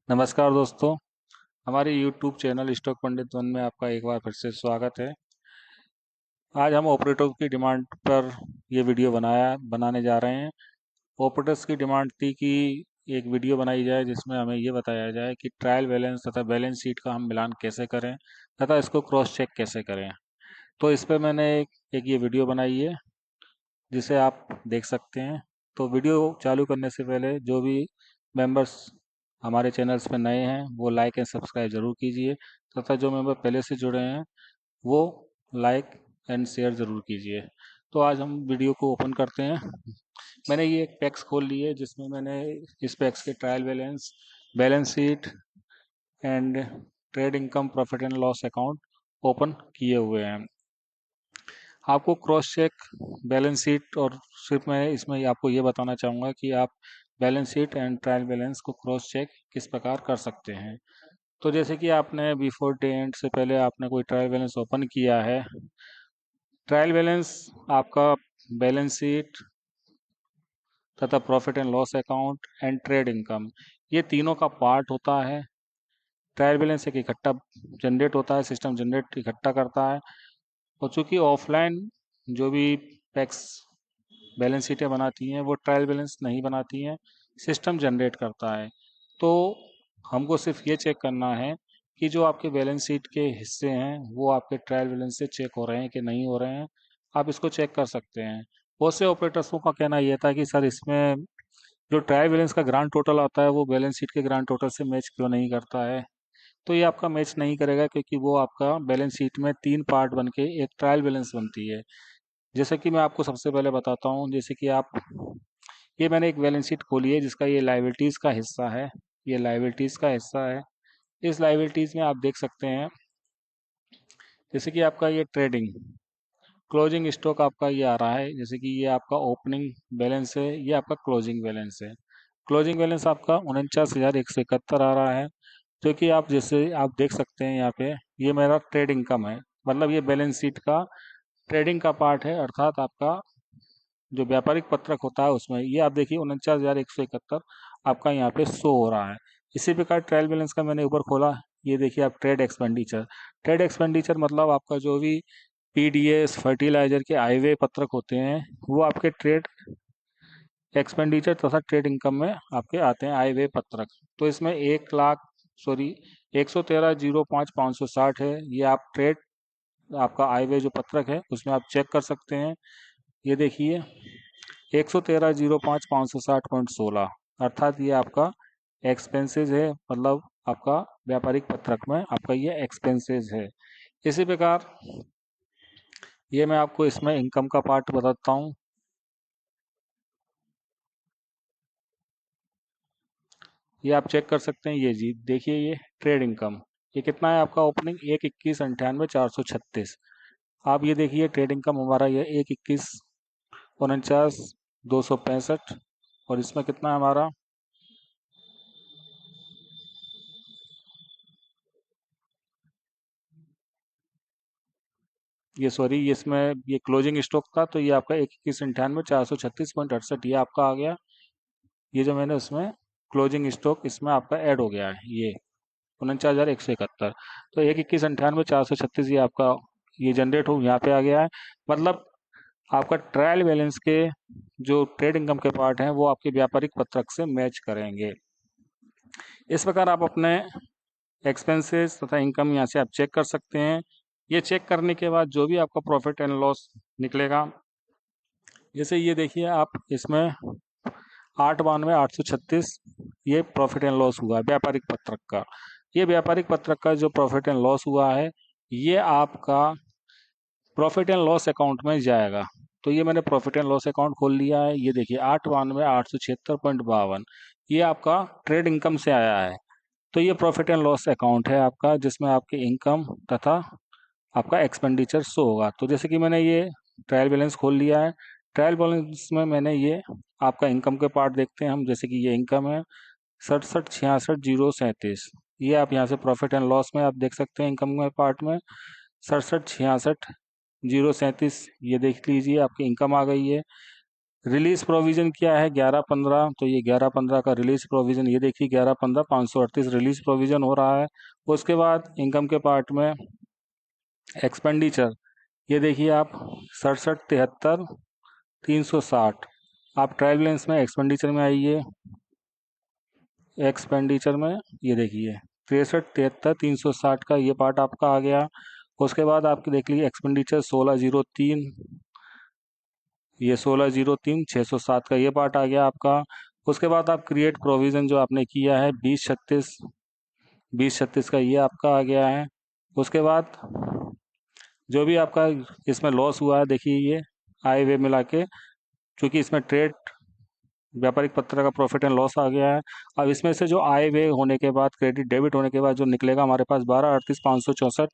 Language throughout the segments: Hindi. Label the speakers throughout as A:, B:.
A: नमस्कार दोस्तों। हमारे YouTube चैनल स्टॉक पंडित वन में आपका एक बार फिर से स्वागत है। आज हम ऑपरेटर्स की डिमांड पर ये वीडियो बनाने जा रहे हैं। ऑपरेटर्स की डिमांड थी कि एक वीडियो बनाई जाए जिसमें हमें ये बताया जाए कि ट्रायल बैलेंस तथा बैलेंस शीट का हम मिलान कैसे करें तथा इसको क्रॉस चेक कैसे करें। तो इस पर मैंने एक ये वीडियो बनाई है जिसे आप देख सकते हैं। तो वीडियो चालू करने से पहले जो भी मेंबर्स हमारे चैनल्स पे नए हैं वो लाइक एंड सब्सक्राइब जरूर कीजिए तथा जो मेंबर पहले से जुड़े हैं वो लाइक एंड शेयर जरूर कीजिए। तो आज हम वीडियो को ओपन करते हैं। मैंने ये एक पैक्स खोल ली है जिसमें मैंने इस पैक्स के trial balance, balance sheet and trade income, profit and loss account open किए हुए हैं। आपको क्रॉस चेक बैलेंस शीट और सिर्फ मैं इसमें आपको ये बताना चाहूँगा कि आप balance sheet and trial balance को क्रॉस चेक किस प्रकार कर सकते हैं। तो जैसे कि आपने बिफोर डे एंड से पहले आपने कोई ट्रायल बैलेंस ओपन किया है। ट्रायल बैलेंस आपका बैलेंस शीट तथा profit and loss account and trade income, ये तीनों का पार्ट होता है। ट्रायल बैलेंस एक इकट्ठा जनरेट होता है, सिस्टम जनरेट इकट्ठा करता है। और चूंकि ऑफलाइन जो भी पैक्स बैलेंस शीटें बनाती हैं वो ट्रायल बैलेंस नहीं बनाती हैं, सिस्टम जनरेट करता है। तो हमको सिर्फ ये चेक करना है कि जो आपके बैलेंस शीट के हिस्से हैं वो आपके ट्रायल बैलेंस से चेक हो रहे हैं कि नहीं हो रहे हैं। आप इसको चेक कर सकते हैं। बहुत से ऑपरेटर्सों का कहना यह था कि सर इसमें जो ट्रायल बैलेंस का ग्रांड टोटल आता है वो बैलेंस शीट के ग्रांड टोटल से मैच क्यों नहीं करता है। तो ये आपका मैच नहीं करेगा क्योंकि वो आपका बैलेंस शीट में तीन पार्ट बन के एक ट्रायल बैलेंस बनती है। जैसे कि मैं आपको सबसे पहले बताता हूँ, जैसे कि आप, ये मैंने एक बैलेंस शीट खोली है जिसका ये लाइबिलिटीज का हिस्सा है। ये लाइबिलिटीज का हिस्सा है। इस लाइबिलिटीज में आप देख सकते हैं जैसे कि आपका ये ट्रेडिंग क्लोजिंग स्टॉक आपका ये आ रहा है। जैसे कि ये आपका ओपनिंग बैलेंस है, ये आपका क्लोजिंग बैलेंस है। क्लोजिंग बैलेंस आपका 49,171 आ रहा है। जो कि आप जैसे आप देख सकते हैं यहाँ पे, ये मेरा ट्रेड इनकम है। मतलब ये बैलेंस शीट का ट्रेडिंग का पार्ट है, अर्थात आपका जो व्यापारिक पत्रक होता है उसमें ये आप देखिए 49,171 आपका यहाँ पे शो हो रहा है। इसी प्रकार ट्रायल बैलेंस का मैंने ऊपर खोला, ये देखिए आप ट्रेड एक्सपेंडिचर। ट्रेड एक्सपेंडिचर मतलब आपका जो भी पीडीएस फर्टिलाइजर के आय व्यय पत्रक होते हैं वो आपके ट्रेड एक्सपेंडिचर तथा ट्रेड इनकम में आपके आते हैं आय व्यय पत्रक। तो इसमें 1,13,05,560 है। ये आप ट्रेड आपका आय व्यय जो पत्रक है उसमें आप चेक कर सकते हैं। ये देखिए 113,05,560.16 अर्थात ये आपका एक्सपेंसेस है। मतलब आपका व्यापारिक पत्रक में आपका ये एक्सपेंसेस है। इसी प्रकार ये मैं आपको इसमें इनकम का पार्ट बताता हूँ। ये आप चेक कर सकते हैं। ये जी देखिए ये ट्रेड इनकम, ये कितना है आपका ओपनिंग 1,21,98,436। आप ये देखिए ट्रेड इनकम हमारा ये 1,21,49,265। और इसमें कितना है हमारा, ये सॉरी ये इसमें ये क्लोजिंग स्टॉक था तो ये आपका 1,21,98,436.68 ये आपका आ गया। ये जो मैंने उसमें क्लोजिंग स्टॉक इसमें आपका ऐड हो गया है, ये 49,171। तो 1,21,98,436 ये आपका ये जनरेट हो यहाँ पे आ गया है। मतलब आपका ट्रायल बैलेंस के जो ट्रेड इनकम के पार्ट हैं वो आपके व्यापारिक पत्रक से मैच करेंगे। इस प्रकार आप अपने एक्सपेंसेस तथा इनकम यहाँ से आप चेक कर सकते हैं। ये चेक करने के बाद जो भी आपका प्रॉफिट एंड लॉस निकलेगा, जैसे ये देखिए आप इसमें 8,92,836 ये प्रॉफिट एंड लॉस हुआ है व्यापारिक पत्रक का। ये व्यापारिक पत्रक का जो प्रॉफिट एंड लॉस हुआ है ये आपका प्रॉफिट एंड लॉस अकाउंट में जाएगा। तो ये मैंने प्रॉफिट एंड लॉस अकाउंट खोल लिया है। ये देखिए 8,92,876.52 ये आपका ट्रेड इनकम से आया है। तो ये प्रॉफिट एंड लॉस अकाउंट है आपका जिसमें आपकी इनकम तथा आपका एक्सपेंडिचर शो होगा। तो जैसे कि मैंने ये ट्रायल बैलेंस खोल लिया है। ट्रायल बैलेंस में मैंने ये आपका इनकम के पार्ट देखते हैं हम। जैसे कि ये इनकम है 67,66,037। ये आप यहाँ से प्रॉफिट एंड लॉस में आप देख सकते हैं इनकम के पार्ट में 67,66,037 ये देख लीजिए आपकी इनकम आ गई है। रिलीज प्रोविजन क्या है 11/15, तो ये 11/15 का रिलीज प्रोविजन, ये देखिए 11/15 538 रिलीज प्रोविजन हो रहा है। उसके बाद इनकम के पार्ट में एक्सपेंडिचर, ये देखिए आप 677360। आप ट्रायल बैलेंस में एक्सपेंडिचर में आइए, एक्सपेंडिचर में ये देखिए 637360 का ये पार्ट आपका आ गया। उसके बाद आपकी देख लीजिए एक्सपेंडिचर 1603, ये 1603,607 का ये पार्ट आ गया आपका। उसके बाद आप क्रिएट प्रोविज़न जो आपने किया है 2036 का ये आपका आ गया है। उसके बाद जो भी आपका इसमें लॉस हुआ है देखिए ये आय व्यय मिला के, चूँकि इसमें ट्रेड व्यापारिक पत्र का प्रॉफिट एंड लॉस आ गया है। अब इसमें से जो आय व्यय होने के बाद क्रेडिट डेबिट होने के बाद जो निकलेगा हमारे पास 12,38,564,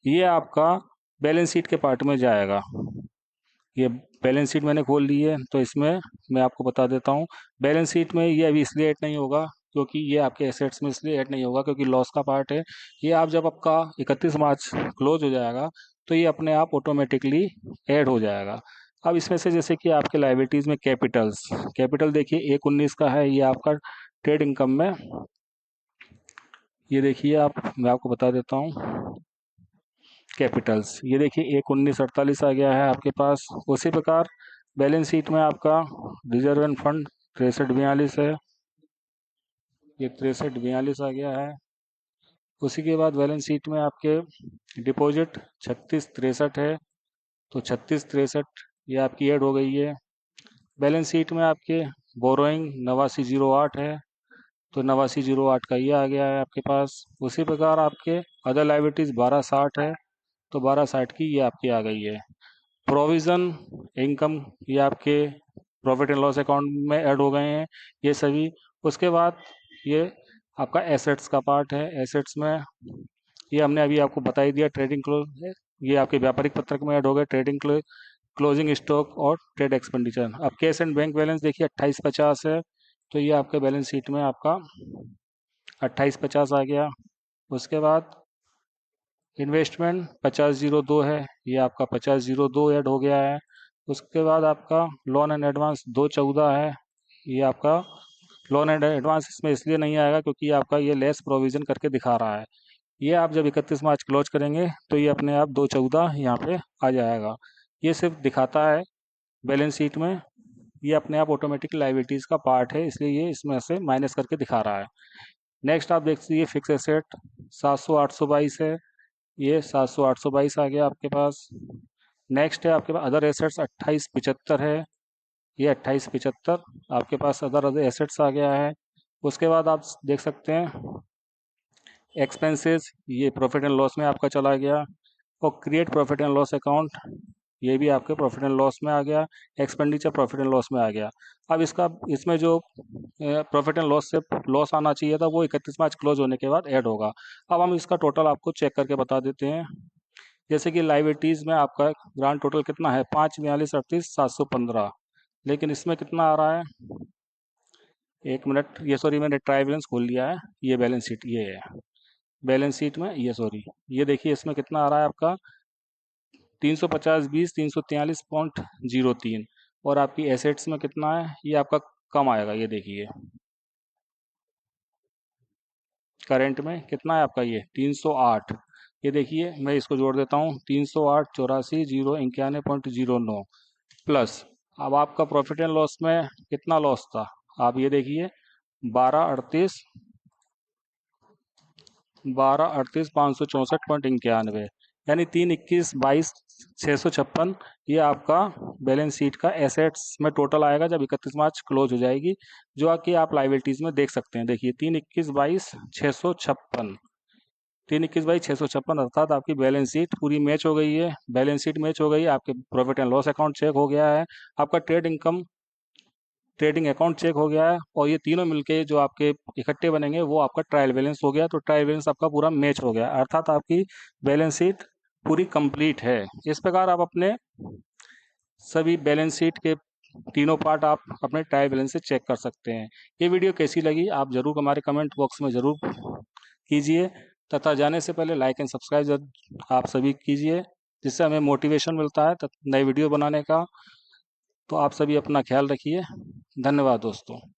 A: ये आपका बैलेंस शीट के पार्ट में जाएगा। ये बैलेंस शीट मैंने खोल ली है, तो इसमें मैं आपको बता देता हूँ। बैलेंस शीट में ये अभी इसलिए ऐड नहीं होगा क्योंकि ये आपके एसेट्स में इसलिए ऐड नहीं होगा क्योंकि लॉस का पार्ट है। ये आप जब आपका 31 मार्च क्लोज हो जाएगा तो ये अपने आप ऑटोमेटिकली ऐड हो जाएगा। अब इसमें से जैसे कि आपके लाइबिलिटीज़ में कैपिटल देखिए 1/19 का है, ये आपका ट्रेड इनकम में, ये देखिए आप, मैं आपको बता देता हूँ कैपिटल्स, ये देखिए 1/19/48 आ गया है आपके पास। उसी प्रकार बैलेंस शीट में आपका रिजर्व एंड फंड 6342 है, ये 6342 आ गया है। उसी के बाद बैलेंस शीट में आपके डिपॉजिट 3663 है, तो 3663 ये आपकी ऐड हो गई है। बैलेंस शीट में आपके बोरोइंग 8908 है, तो 8908 का ये आ गया है आपके पास। उसी प्रकार आपके अदर लाइबिलिटीज़ 1260 है, तो 1260 की ये आपकी आ गई है। प्रोविज़न इनकम ये आपके प्रॉफिट एंड लॉस अकाउंट में ऐड हो गए हैं ये सभी। उसके बाद ये आपका एसेट्स का पार्ट है, एसेट्स में ये हमने अभी आपको बता ही दिया, ट्रेडिंग क्लोज, ये आपके व्यापारिक पत्रक में ऐड हो गए, ट्रेडिंग क्लोजिंग स्टॉक और ट्रेड एक्सपेंडिचर। अब कैश एंड बैंक बैलेंस देखिए 2850 है, तो ये आपके बैलेंस शीट में आपका 2850 आ गया। उसके बाद इन्वेस्टमेंट 5002 है, ये आपका 5002 ऐड हो गया है। उसके बाद आपका लोन एंड एडवांस 214 है, ये आपका लोन एंड एडवांस इसमें इसलिए नहीं आएगा क्योंकि आपका ये लेस प्रोविजन करके दिखा रहा है। ये आप जब 31 मार्च क्लोज करेंगे तो ये अपने आप 214 यहाँ पे आ जाएगा। ये सिर्फ दिखाता है बैलेंस शीट में, ये अपने आप ऑटोमेटिक लाइबिलिटीज़ का पार्ट है, इसलिए ये इसमें से माइनस करके दिखा रहा है। नेक्स्ट आप देख लीजिए फिक्स एसेट 700 822 है, ये 700 822 आ गया आपके पास। नेक्स्ट है आपके पास अदर एसेट्स 2875 है, ये 2875 आपके पास अदर एसेट्स आ गया है। उसके बाद आप देख सकते हैं एक्सपेंसेस, ये प्रॉफिट एंड लॉस में आपका चला गया, और create profit and loss account, ये भी आपके प्रॉफिट एंड लॉस में आ गया, एक्सपेंडिचर प्रॉफिट एंड लॉस में आ गया। अब इसका इसमें जो प्रॉफिट एंड लॉस से लॉस आना चाहिए था वो 31 मार्च क्लोज होने के बाद ऐड होगा। अब हम इसका टोटल आपको चेक करके बता देते हैं। जैसे कि लाइबिलिटीज़ में आपका ग्रांड टोटल कितना है 542,38,715, लेकिन इसमें कितना आ रहा है, एक मिनट, ये सॉरी मैंने ट्राई बैलेंस खोल लिया है, ये बैलेंस शीट ये है, बैलेंस शीट में ये सॉरी, ये देखिए इसमें कितना आ रहा है आपका 350 20 343.03, और आपकी एसेट्स में कितना है ये आपका कम आएगा, ये देखिए करंट में कितना है आपका ये 308। ये देखिए मैं इसको जोड़ देता हूँ 308 84 0 91.09 प्लस, अब आपका प्रॉफिट एंड लॉस में कितना लॉस था आप ये देखिए 1238 564.91, यानी 3/21/22/656 ये आपका बैलेंस शीट का एसेट्स में टोटल आएगा जब 31 मार्च क्लोज हो जाएगी, जो कि आप लाइबिलिटीज़ में देख सकते हैं। देखिए 3/21/656, 3/21/656 अर्थात आपकी बैलेंस शीट पूरी मैच हो गई है, बैलेंस शीट मैच हो गई है, आपके profit and loss account check हो गया है, आपका ट्रेडिंग अकाउंट चेक हो गया है, और ये तीनों मिलके जो आपके इकट्ठे बनेंगे वो आपका ट्रायल बैलेंस हो गया। तो ट्रायल बैलेंस आपका पूरा मैच हो गया, अर्थात आपकी बैलेंस शीट पूरी कंप्लीट है। इस प्रकार आप अपने सभी बैलेंस शीट के तीनों पार्ट आप अपने ट्रायल बैलेंस से चेक कर सकते हैं। ये वीडियो कैसी लगी आप ज़रूर हमारे कमेंट बॉक्स में ज़रूर कीजिए, तथा जाने से पहले लाइक एंड सब्सक्राइब आप सभी कीजिए, जिससे हमें मोटिवेशन मिलता है नई वीडियो बनाने का। तो आप सभी अपना ख्याल रखिए। धन्यवाद दोस्तों।